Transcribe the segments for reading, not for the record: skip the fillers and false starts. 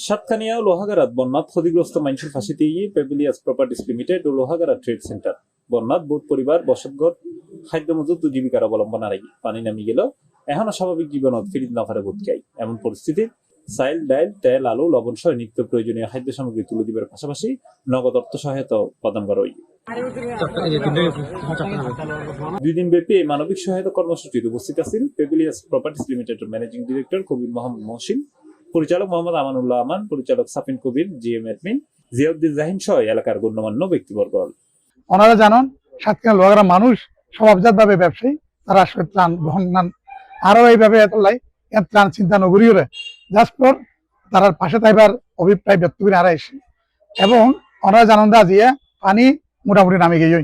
সাতকানিয়া ও লোহাগাড়াত বন্যাত ক্ষতিগ্রস্ত মানুষের ফাঁসিতে গিয়ে পেভিলিয়াস প্রপার্টিজ লিমিটেড ও লোহাগাড়া ট্রেড সেন্টার বন্যাত বহুত পরিবার বসতঘর খাদ্য মজুত ও জীবিকার অবলম্বন আর পানি নামি গেল এখনো স্বাভাবিক জীবনত ফিরিত না পারে বোধকাই এমন পরিস্থিতির চাইল ডাইল তেল আলু লবণ সহ নিত্য প্রয়োজনীয় খাদ্য সামগ্রী তুলে দিবার পাশাপাশি নগদ অর্থ সহায়তা প্রদান করা হয়। 2 দিন ব্যাপী এই মানবিক সহায়তা কর্মসূচিতে উপস্থিত আছেন পেভিলিয়াস প্রপার্টিজ লিমিটেডের ম্যানেজিং ডিরেক্টর কবির মোহাম্মদ মহসিন, পরিচালক মোহাম্মদ আমানুল্লাহ আমান, পরিচালক সাফিন কবির, জিএম অ্যাডমিন জিয়াউদ্দিন জাহিন সহ এলাকার গণ্যমান্য ব্যক্তিবর্গ। ওনারা জানান সাতক্ষীরা লোহাগাড়া মানুষ স্বভাবজাত ভাবে ব্যবসায়ী, তারা আসলে ত্রাণ বহন নান আরো এইভাবে ত্রাণ চিন্তা নগরীয় জাস্ট ফর তার পাশে থাকবার অভিপ্রায় ব্যক্ত করে আরা এসে এবং ওনারা জানান দা যে পানি মোটামুটি নামে গিয়ে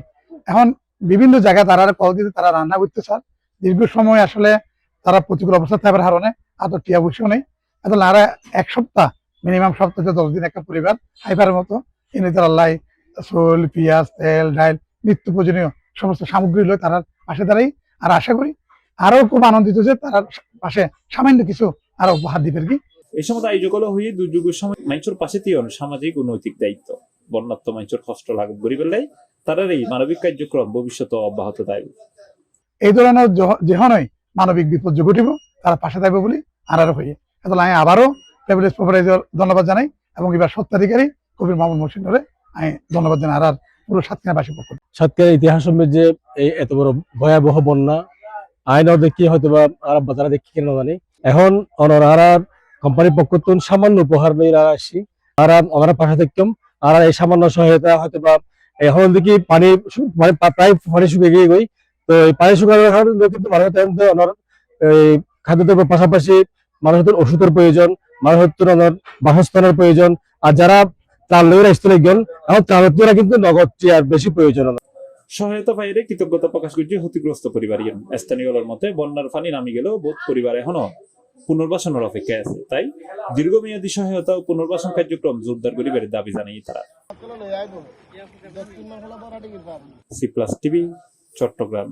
এখন বিভিন্ন জায়গায় তারা কল দিতে তারা রান্না করতে চান দীর্ঘ সময় আসলে তারা প্রতিকূল অবস্থা থাকবার কারণে এত টিয়া বসেও নেই এত নারা এক সপ্তাহ মিনিমাম সপ্তাহে 10 দিন একটা পরিবার হাইফারের মতো এনে তারা লাই চোল পেঁয়াজ তেল ডাইল নিত্য প্রয়োজনীয় সমস্ত সামগ্রী লয় তারা পাশে দাঁড়াই আর আশা করি আরো খুব আনন্দিত যে তার পাশে সামান্য কিছু আরো উপহার দিবে কি এই সময় আয়োজক হয়ে দুর্যোগের সময় মানুষের পাশে দিয়ে সামাজিক ও নৈতিক দায়িত্ব বন্যাত্ম মানুষের কষ্ট লাঘব করি পেলাই তাদের এই মানবিক কার্যক্রম ভবিষ্যতে অব্যাহত থাকবে। এই ধরনের যেহনই মানবিক বিপর্যয় ঘটিব তারা পাশে থাকবে বলে আরো হয়ে এত আমি আবারও পেভিলিয়াস প্রপার্টিজের ধন্যবাদ জানাই এবং এবার সত্ত্বাধিকারী কবির মোহাম্মদ মহসিন আমি ধন্যবাদ জানাই আর পুরো সাতক্ষীরাবাসী পক্ষ সাতক্ষীরা ইতিহাস যে এই এত বড় ভয়াবহ বন্যা আইন দেখি হয়তো বা আর বাজারে দেখি কেন জানি এখন আর কোম্পানির পক্ষ থেকে সামান্য উপহার মেয়েরা আসি আর ওনারা পাশে থাকতাম আর এই সামান্য সহায়তা হয়তো বা এখন দেখি পানি মানে প্রায় পানি শুকিয়ে গিয়ে গই তো এই পানি শুকানোর কারণে কিন্তু মানুষের ওনার এই খাদ্যদ্রব্যের পাশাপাশি মানুষের ওষুধের প্রয়োজন, মানুষের ওনার বাসস্থানের প্রয়োজন আর যারা ত্রাণ লেগে আসতে গেল এখন ত্রাণ কিন্তু নগদ চেয়ার বেশি প্রয়োজন। সহায়তা পাইলে কৃতজ্ঞতা প্রকাশ করছে ক্ষতিগ্রস্ত পরিবার। স্থানীয়দের মতে বন্যার পানি নামি গেলেও বোধ পরিবার এখনো পুনর্বাসনের অপেক্ষায় আছে, তাই দীর্ঘমেয়াদী সহায়তা ও পুনর্বাসন কার্যক্রম জোরদার করিবার দাবি জানাই তারা। C plus TV, Chittagong.